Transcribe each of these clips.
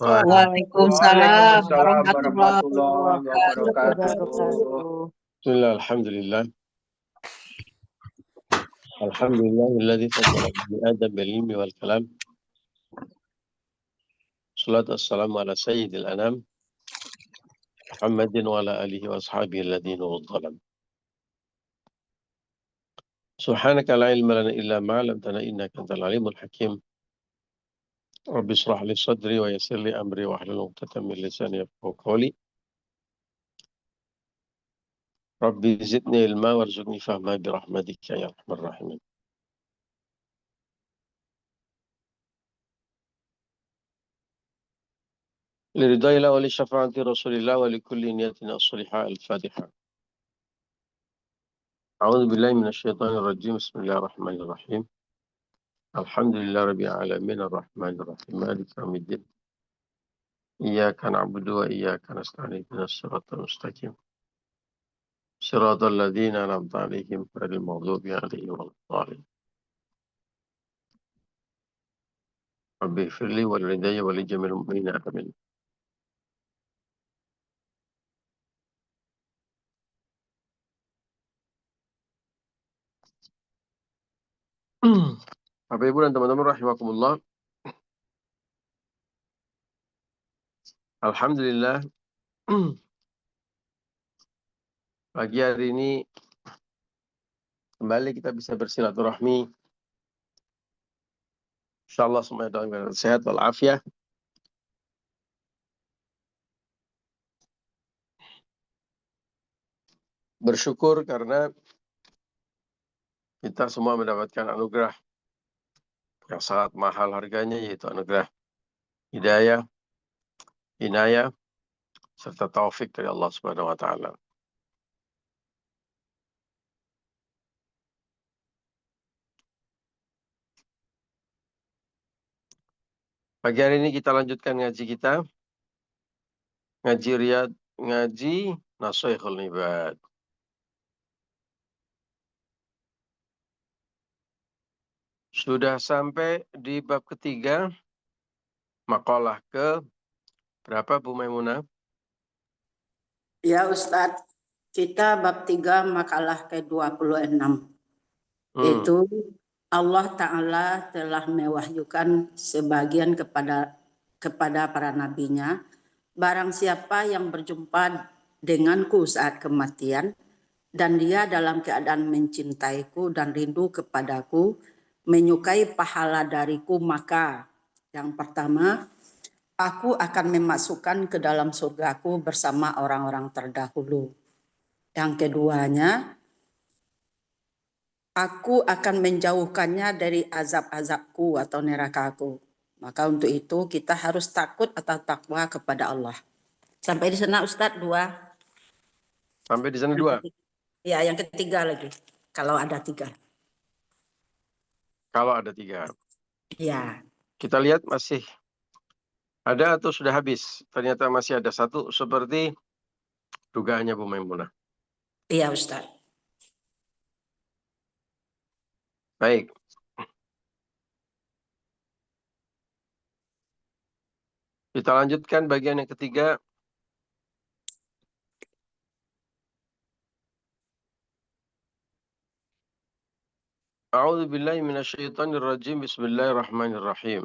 Waalaikumsalam Waalaikumsalam warahmatullahi warahmatullahi wabarakatuh. wabarakatuh. Bismillah, alhamdulillah. Alhamdulillahilladzi faddala bani Adam bil ilmi wal kalam. Salatu wassalamu ala sayyidil anam Muhammadin wa ala alihi wa ashabihi alladhina wadzalam. Subhanaka la ilma lana illa ma 'allamtana innaka antal alimul hakim. Rabbi shrah li sadri wa yassir li amri wa hlul 'uqdatam min lisani yafqahu qawli. Rabbi zidni ilma warzuqni fahma bi rahmatika ya arhamar rahimin. Liridailah wa li syafaati Rasulillah wa li kulli niyatin as-salihah al-Fatihah. A'udzu billahi minasyaitonir rajim. Bismillahirrahmanirrahim. Alhamdulillah rabbil alamin arrahmanir rahim maliki yaumiddin. Iyyaka na'budu wa iyyaka nasta'in ihdinas siratal mustaqim. Shiratal ladzina an'amta 'alaihim ghairil maghdubi 'alaihim waladdallin. Rabbi ighfirli wa liwalidayya wa li jami'il mu'minina amin. Bapak Ibu dan teman-teman rahimakumullah. Alhamdulillah pagi hari ini kembali kita bisa bersilaturahmi. Insyaallah semuanya dalam keadaan sehat walafiat. Bersyukur karena kita semua mendapatkan anugerah yang sangat mahal harganya, yaitu anugerah hidayah, inayah, serta taufik dari Allah Subhanahu wa taala. Pagi hari ini kita lanjutkan ngaji kita. Ngaji Nashaikhul Ibad. Sudah sampai di bab ketiga, makalah ke berapa Bu Maimunah? Ya Ustadz, kita bab 3 makalah ke-26. Itu Allah Ta'ala telah mewahyukan sebagian kepada para nabinya. Barang siapa yang berjumpa denganku saat kematian, dan dia dalam keadaan mencintaiku dan rindu kepadaku, menyukai pahala dariku, maka yang pertama, aku akan memasukkan ke dalam surgaku bersama orang-orang terdahulu. Yang keduanya, aku akan menjauhkannya dari azab-azabku atau nerakaku. Maka untuk itu kita harus takut atau takwa kepada Allah. Sampai di sana Ustadz 2. Sampai di sana 2. Ya, yang ketiga lagi. Kalau ada 3. Kalau ada 3. Ya. Kita lihat masih ada atau sudah habis? Ternyata masih ada 1 seperti dugaannya Bu Maimunah. Iya Ustadz. Baik. Kita lanjutkan bagian yang ketiga. A'udzu billahi minasyaitonir rajim. Bismillahirrahmanirrahim.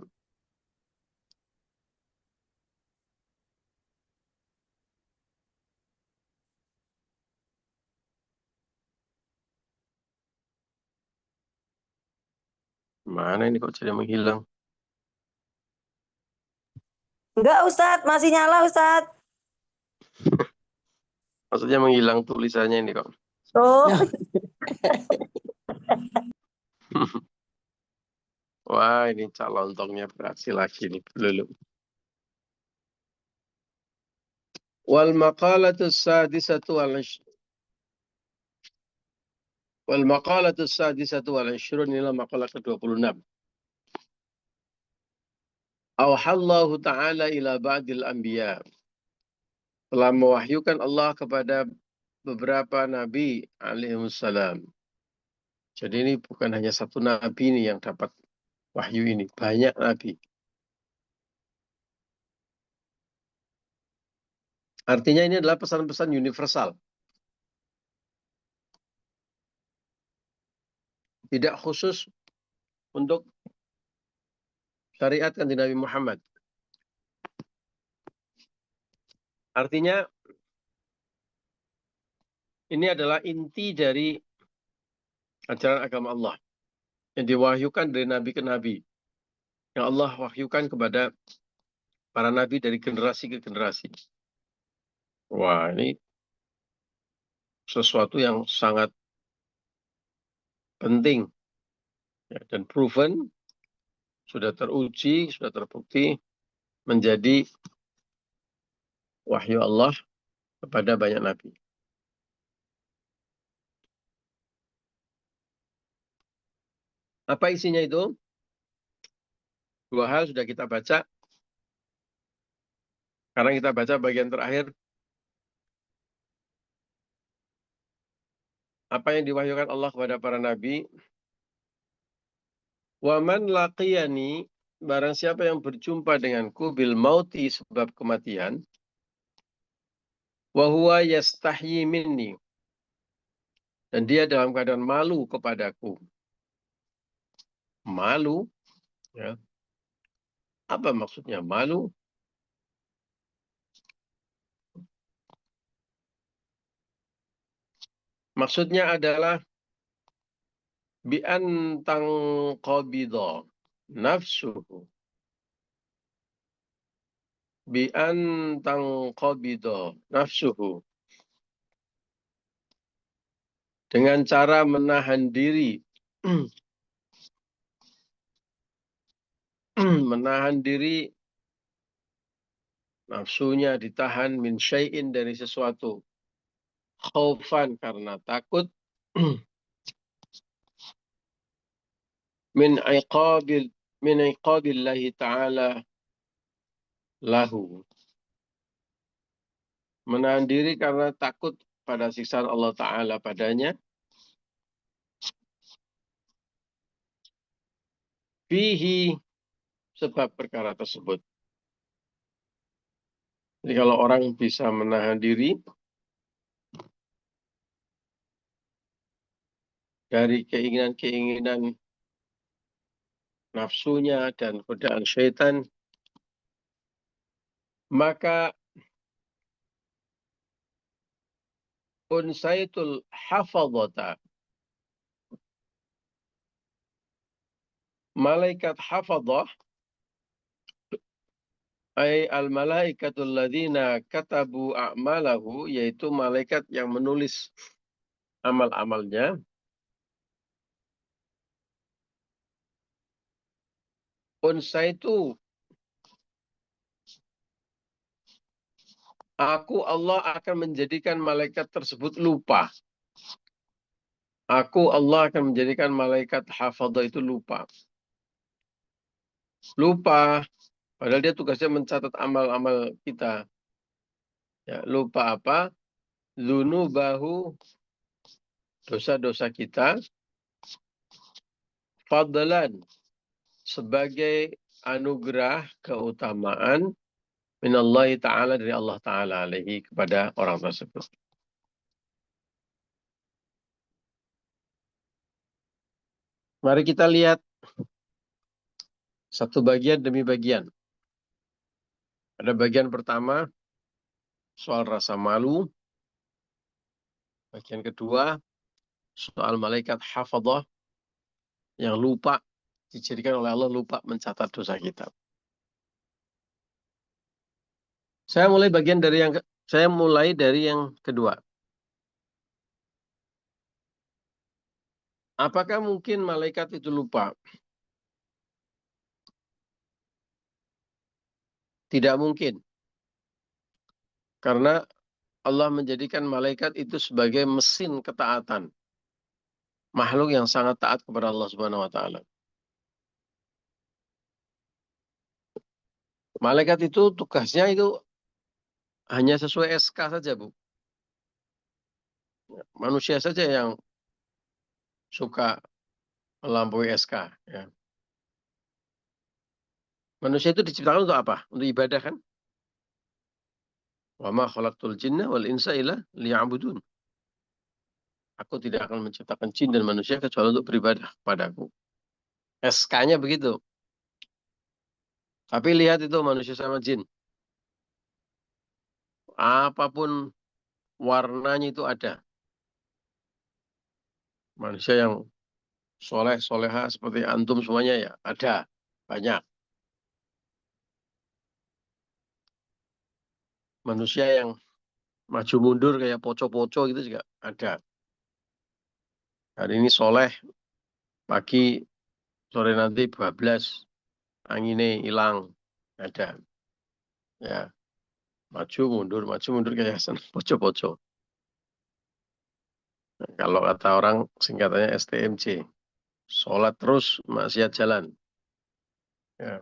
Mana ini kok jadi menghilang? Enggak Ustadz, masih nyala Ustadz. Maksudnya menghilang tulisannya ini kok. Oh. Wah, ini Cak Lontongnya berhasil lagi nih. Lulu. Wal maqalatus sadisatu wal 20 inilah makalah ke-26. Auhallahu ta'ala ila ba'dil anbiya. Telah mewahyukan Allah kepada beberapa nabi alaihimussalam. Jadi ini bukan hanya 1 nabi ini yang dapat wahyu ini, banyak nabi. Artinya ini adalah pesan-pesan universal. Tidak khusus untuk syariat kanjeng Nabi Muhammad. Artinya ini adalah inti dari ajaran agama Allah yang diwahyukan dari nabi ke nabi. Yang Allah wahyukan kepada para nabi dari generasi ke generasi. Wah, ini sesuatu yang sangat penting ya, dan proven, sudah teruji, sudah terbukti menjadi wahyu Allah kepada banyak nabi. Apa isinya itu? Dua hal sudah kita baca. Sekarang kita baca bagian terakhir. Apa yang diwahyukan Allah kepada para nabi? Waman laqiyani, barang siapa yang berjumpa denganku bil mauti, sebab kematian, wa huwa yastahyi minni, dan dia dalam keadaan malu kepadaku. Malu, ya. Apa maksudnya malu? Maksudnya adalah bi'an tangqabidha nafsuhu. Bi'an tangqabidha nafsuhu. Dengan cara menahan diri. Menahan diri, nafsunya ditahan min syai'in, dari sesuatu. Khaufan, karena takut. min iqabillahi ta'ala lahu. Menahan diri karena takut pada siksaan Allah Ta'ala padanya. Fihi, sebab perkara tersebut. Jadi kalau orang bisa menahan diri dari keinginan-keinginan nafsunya dan godaan syaitan, maka unsaitul hafadhata, malaikat hafadhah, ay al-malaikatul ladzina katabu a'malahu, yaitu malaikat yang menulis amal-amalnya. Unsaitu, aku Allah akan menjadikan malaikat tersebut lupa. Aku Allah akan menjadikan malaikat hafadhah itu lupa. Lupa, padahal dia tugasnya mencatat amal-amal kita. Ya, lupa apa? Dzunubahu, dosa-dosa kita. Fadlan, sebagai anugerah, keutamaan minallahi ta'ala, dari Allah Ta'ala alaihi, kepada orang tersebut. Mari kita lihat satu bagian demi bagian. Ada bagian pertama, soal rasa malu. Bagian kedua, soal malaikat hafadhah yang lupa, dijadikan oleh Allah lupa mencatat dosa kita. Saya mulai dari yang kedua. Apakah mungkin malaikat itu lupa? Tidak mungkin. Karena Allah menjadikan malaikat itu sebagai mesin ketaatan. Makhluk yang sangat taat kepada Allah Subhanahu wa taala. Malaikat itu tugasnya itu hanya sesuai SK saja, Bu. Manusia saja yang suka melampaui SK. Ya. Manusia itu diciptakan untuk apa? Untuk ibadah, kan? Wa ma khalaqtul jinna wal insa illa liya'budun. Aku tidak akan menciptakan jin dan manusia kecuali untuk beribadah kepadaku. SK-nya begitu. Tapi lihat itu manusia sama jin. Apapun warnanya itu ada. Manusia yang soleh, soleha seperti antum semuanya ya ada. Banyak. Manusia yang maju mundur kayak poco-poco gitu juga ada. Hari ini soleh, pagi, sore nanti bablas, anginnya hilang. Ada. Ya, maju mundur kayak poco-poco. Nah, kalau kata orang singkatannya STMJ. Sholat terus, maksiat jalan. Ya.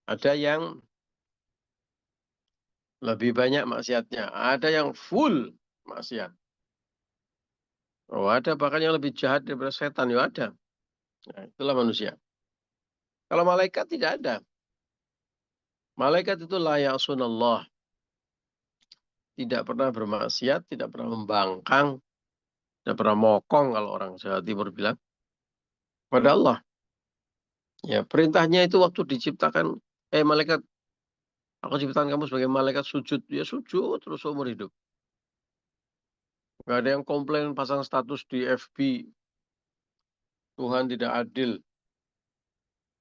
Ada yang lebih banyak maksiatnya. Ada yang full maksiat. Oh, ada bahkan yang lebih jahat daripada setan. Ya ada. Nah, itulah manusia. Kalau malaikat tidak ada. Malaikat itu la ya'sunallah. Tidak pernah bermaksiat, tidak pernah membangkang, tidak pernah mokong kalau orang Jawa Timur bilang. Pada Allah. Ya, perintahnya itu waktu diciptakan, malaikat, aku ciptakan kamu sebagai malaikat sujud. Ya sujud terus seumur hidup. Nggak ada yang komplain pasang status di FB. Tuhan tidak adil.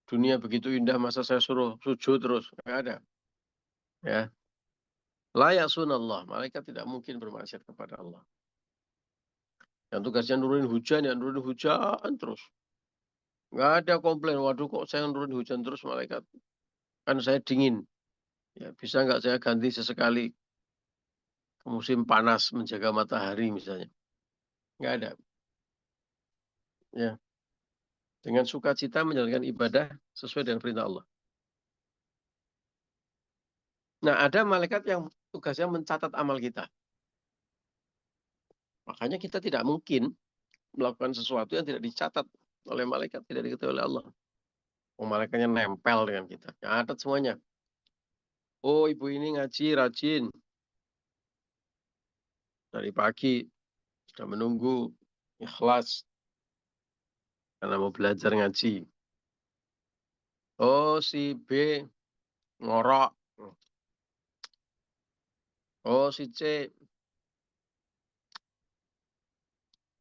Dunia begitu indah, masa saya suruh sujud terus? Nggak ada. Ya. Layak sunallah. Malaikat tidak mungkin bermaksiat kepada Allah. Yang tugasnya nurunin hujan, ya nurunin hujan terus. Nggak ada komplain. Waduh kok saya nurunin hujan terus malaikat. Kan saya dingin. Ya, bisa nggak saya ganti sesekali ke musim panas menjaga matahari misalnya. Nggak ada. Ya. Dengan sukacita menjalankan ibadah sesuai dengan perintah Allah. Nah, ada malaikat yang tugasnya mencatat amal kita. Makanya kita tidak mungkin melakukan sesuatu yang tidak dicatat oleh malaikat, tidak diketahui oleh Allah. Oh, malaikatnya nempel dengan kita. Catat semuanya. Oh, ibu ini ngaji rajin. Dari pagi sudah menunggu ikhlas karena mau belajar ngaji. Oh, si B ngorok. Oh, si C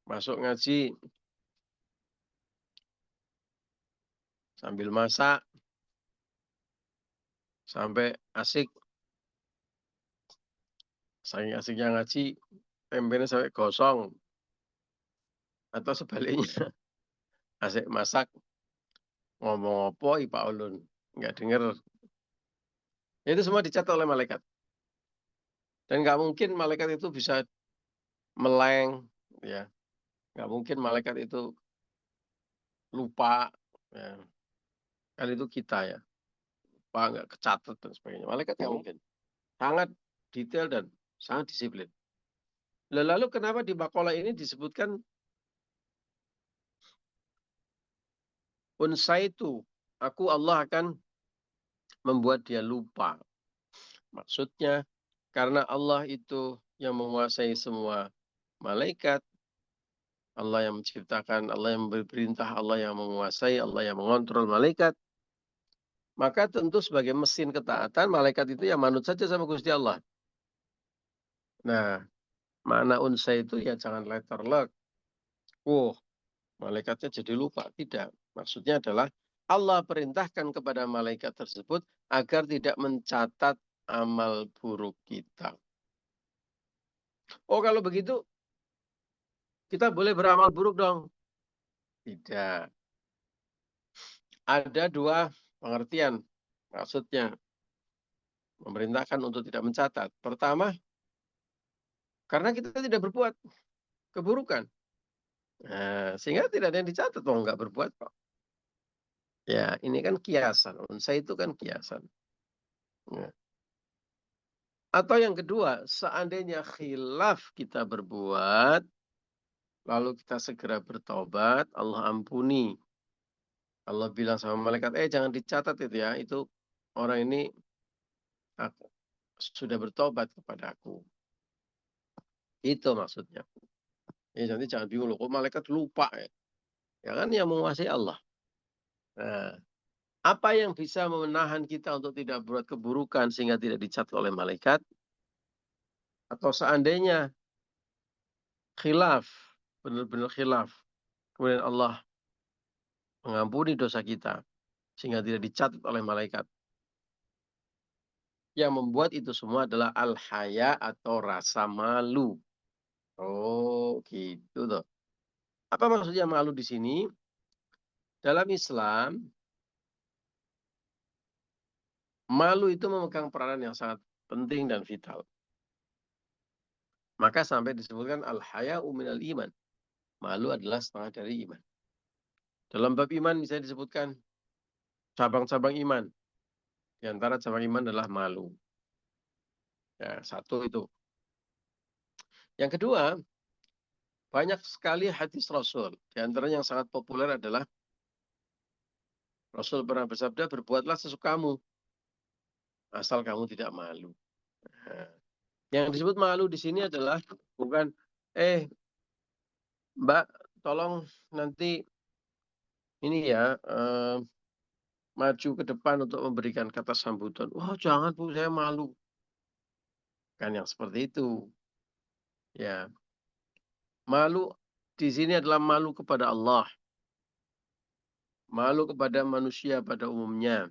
masuk ngaji sambil masak sampai asik. Saking asiknya ngaji, tempenya sampai gosong. Atau sebaliknya, asik masak, ngomong apa, Pak Ulun. Nggak dengar. Itu semua dicatat oleh malaikat. Dan nggak mungkin malaikat itu bisa meleng. Ya. Nggak mungkin malaikat itu lupa. Ya. Kan itu kita ya. Lupa, nggak kecatat dan sebagainya. Malaikat nggak mungkin. Sangat detail dan sangat disiplin. Lalu kenapa di Baqarah ini disebutkan unsaitu, aku Allah akan membuat dia lupa. Maksudnya karena Allah itu yang menguasai semua malaikat, Allah yang menciptakan, Allah yang memberi perintah, Allah yang menguasai, Allah yang mengontrol malaikat. Maka tentu sebagai mesin ketaatan, malaikat itu ya manut saja sama Gusti Allah. Nah, makna unsa itu ya jangan letterlock. Malaikatnya jadi lupa. Tidak. Maksudnya adalah Allah perintahkan kepada malaikat tersebut agar tidak mencatat amal buruk kita. Oh, kalau begitu kita boleh beramal buruk dong? Tidak. Ada dua pengertian. Maksudnya memerintahkan untuk tidak mencatat. Pertama, karena kita tidak berbuat keburukan. Nah, sehingga tidak ada yang dicatat. Oh, nggak berbuat kok. Ya, ini kan kiasan. Unsa itu kan kiasan. Ya. Atau yang kedua, seandainya khilaf kita berbuat, lalu kita segera bertobat, Allah ampuni. Allah bilang sama malaikat, jangan dicatat itu ya, itu orang ini sudah bertobat kepadaku. Itu maksudnya. Ya, nanti jangan bingung loh, kok malaikat lupa ya? Ya kan yang menguasai Allah. Nah, apa yang bisa menahan kita untuk tidak berbuat keburukan sehingga tidak dicatat oleh malaikat? Atau seandainya khilaf, benar-benar khilaf, kemudian Allah mengampuni dosa kita sehingga tidak dicatat oleh malaikat. Yang membuat itu semua adalah al-haya atau rasa malu. Oh, gitu tuh. Apa maksudnya malu di sini? Dalam Islam, malu itu memegang peranan yang sangat penting dan vital. Maka sampai disebutkan al-haya'u minal iman. Malu adalah setengah dari iman. Dalam bab iman misalnya disebutkan cabang-cabang iman. Di antara cabang iman adalah malu. Ya, satu itu. Yang kedua, banyak sekali hadis Rasul. Di antaranya yang sangat populer adalah Rasul pernah bersabda, berbuatlah sesukamu. Asal kamu tidak malu. Nah, yang disebut malu di sini adalah bukan, Mbak, tolong nanti ini ya, maju ke depan untuk memberikan kata sambutan. Wah, jangan Bu, saya malu. Kan yang seperti itu. Ya. Malu di sini adalah malu kepada Allah. Malu kepada manusia pada umumnya.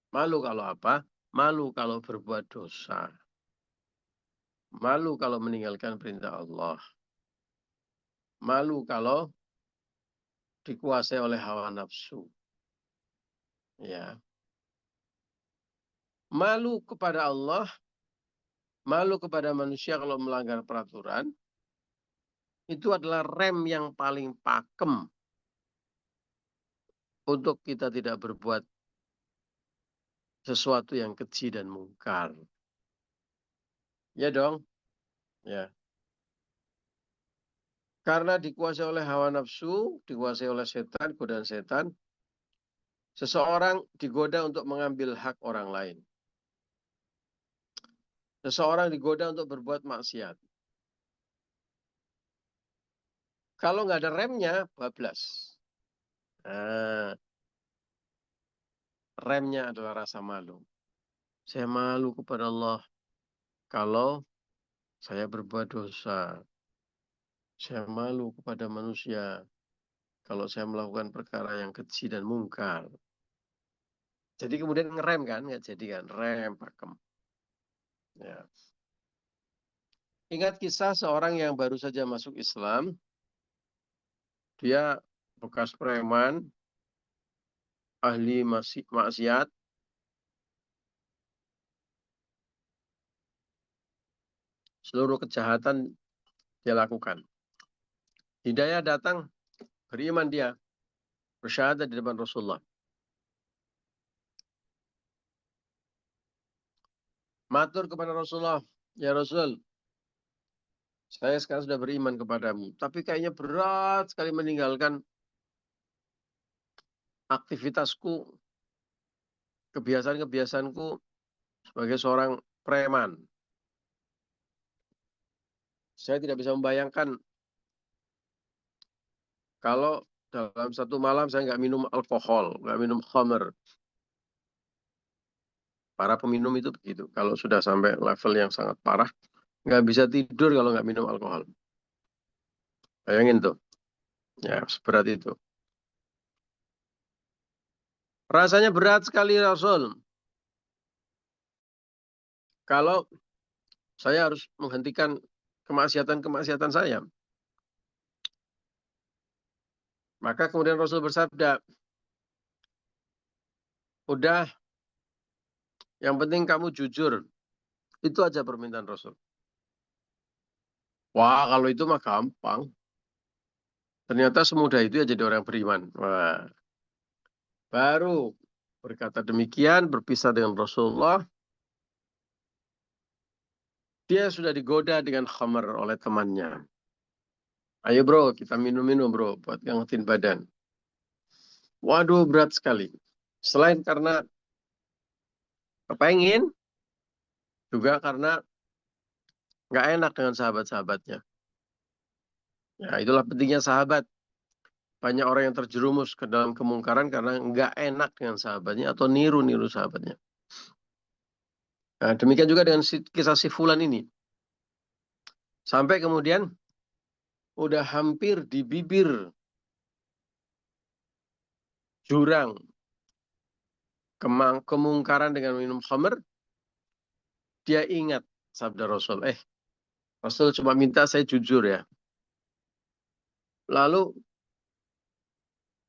Malu kalau apa? Malu kalau berbuat dosa. Malu kalau meninggalkan perintah Allah. Malu kalau dikuasai oleh hawa nafsu. Ya. Malu kepada Allah, malu kepada manusia kalau melanggar peraturan, itu adalah rem yang paling pakem untuk kita tidak berbuat sesuatu yang keji dan mungkar. Ya dong? Ya. Karena dikuasai oleh hawa nafsu, dikuasai oleh setan, godaan setan, seseorang digoda untuk mengambil hak orang lain. Seseorang digoda untuk berbuat maksiat. Kalau nggak ada remnya, bablas. Nah, remnya adalah rasa malu. Saya malu kepada Allah kalau saya berbuat dosa. Saya malu kepada manusia kalau saya melakukan perkara yang keji dan mungkar. Jadi kemudian ngerem kan, nggak jadi kan, rem pakem. Ya. Ingat kisah seorang yang baru saja masuk Islam. Dia bekas preman, ahli maksiat. Seluruh kejahatan dia lakukan. Hidayah datang, beriman dia, bersyahadat di depan Rasulullah. Matur kepada Rasulullah, ya Rasul, saya sekarang sudah beriman kepadamu. Tapi kayaknya berat sekali meninggalkan aktivitasku, kebiasaan-kebiasaanku sebagai seorang preman. Saya tidak bisa membayangkan kalau dalam satu malam saya nggak minum alkohol, nggak minum khamr. Para peminum itu begitu. Kalau sudah sampai level yang sangat parah, nggak bisa tidur kalau nggak minum alkohol. Bayangin tuh. Ya, seberat itu. Rasanya berat sekali Rasul. Kalau saya harus menghentikan kemaksiatan-kemaksiatan saya. Maka kemudian Rasul bersabda, udah, yang penting kamu jujur. Itu aja permintaan Rasul. Wah, kalau itu mah gampang. Ternyata semudah itu ya jadi orang beriman. Wah. Baru berkata demikian, berpisah dengan Rasulullah. Dia sudah digoda dengan khamar oleh temannya. Ayo bro, kita minum-minum bro, buat ngangetin badan. Waduh, berat sekali. Selain karena kepengen, Juga karena nggak enak dengan sahabat-sahabatnya. Ya, itulah pentingnya sahabat. Banyak orang yang terjerumus ke dalam kemungkaran karena nggak enak dengan sahabatnya atau niru-niru sahabatnya. Nah, demikian juga dengan kisah si Fulan ini. Sampai kemudian udah hampir di bibir jurang kemungkaran dengan minum khamr, dia ingat sabda Rasul. Rasul cuma minta saya jujur ya. Lalu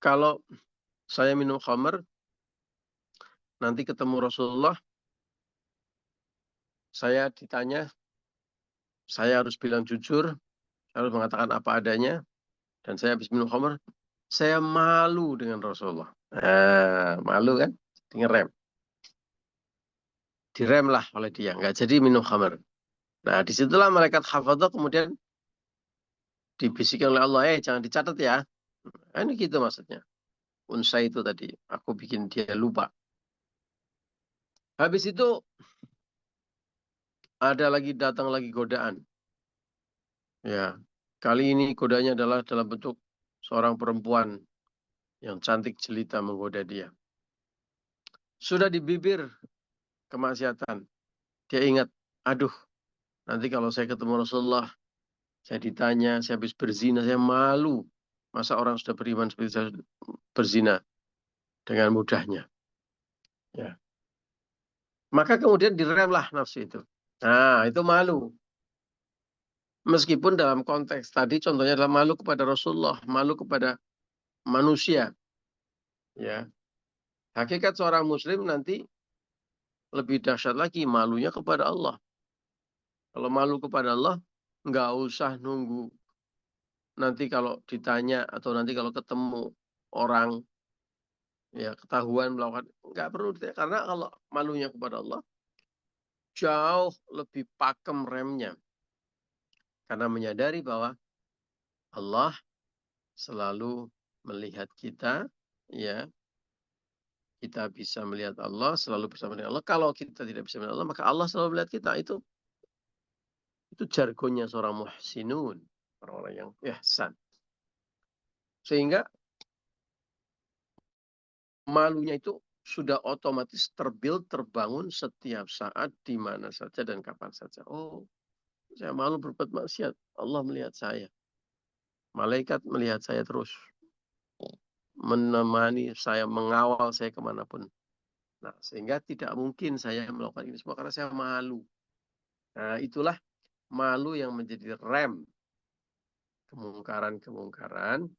kalau saya minum khamr, nanti ketemu Rasulullah, saya ditanya, saya harus bilang jujur, harus mengatakan apa adanya, dan saya habis minum khamr, saya malu dengan Rasulullah. Malu kan? Ngerem. Direm lah oleh dia, nggak jadi minum khamr. Nah, disitulah malaikat hafadzah kemudian dibisikkan oleh Allah, jangan dicatat ya. Nah, ini gitu maksudnya. Unsa itu tadi, aku bikin dia lupa. Habis itu datang lagi godaan. Ya, kali ini godanya adalah dalam bentuk seorang perempuan yang cantik jelita menggoda dia. Sudah di bibir kemaksiatan. Dia ingat, aduh, nanti kalau saya ketemu Rasulullah, saya ditanya, saya habis berzina, saya malu. Masa orang sudah beriman seperti saya berzina dengan mudahnya. Ya. Maka kemudian diremlah nafsu itu. Nah, itu malu. Meskipun dalam konteks tadi contohnya adalah malu kepada Rasulullah, malu kepada manusia. Ya. Hakikat seorang muslim nanti lebih dahsyat lagi malunya kepada Allah. Kalau malu kepada Allah, nggak usah nunggu. Nanti kalau ditanya atau nanti kalau ketemu orang, ya ketahuan melakukan, nggak perlu ditanya. Karena kalau malunya kepada Allah, jauh lebih pakem remnya. Karena menyadari bahwa Allah selalu melihat kita, ya, kita bisa melihat Allah, selalu bersama dengan Allah. Kalau kita tidak bisa melihat Allah, maka Allah selalu melihat kita. Itu jargonnya seorang muhsinun, orang-orang yang ihsan. Sehingga malunya itu sudah otomatis terbangun setiap saat, di mana saja dan kapan saja. Oh, saya malu berbuat maksiat. Allah melihat saya. Malaikat melihat saya terus. Menemani saya, mengawal saya kemanapun. Nah, sehingga tidak mungkin saya melakukan ini semua karena saya malu. Nah, itulah malu yang menjadi rem kemungkaran-kemungkaran,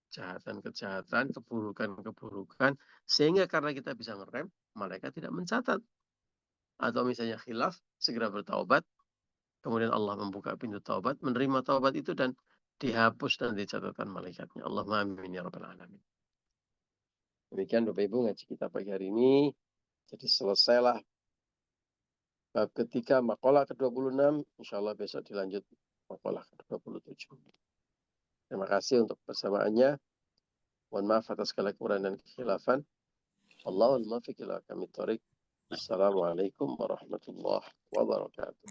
kejahatan-kejahatan, keburukan-keburukan. Sehingga karena kita bisa ngerem, malaikat tidak mencatat. Atau misalnya khilaf, segera bertaubat. Kemudian Allah membuka pintu taubat, menerima taubat itu dan dihapus dan dicatatkan malaikatnya. Allahumma amin ya rabbal alamin. Demikian Bapak Ibu ngaji kita pagi hari ini. Jadi selesailah bab ketiga, makalah ke-26. Insya Allah besok dilanjut makalah ke-27. Terima kasih untuk persamaannya. Mohon maaf atas segala kekurangan dan kekhilafan. Allahul muwaffiq ila aqwamit thoriq. Assalamualaikum warahmatullahi wabarakatuh.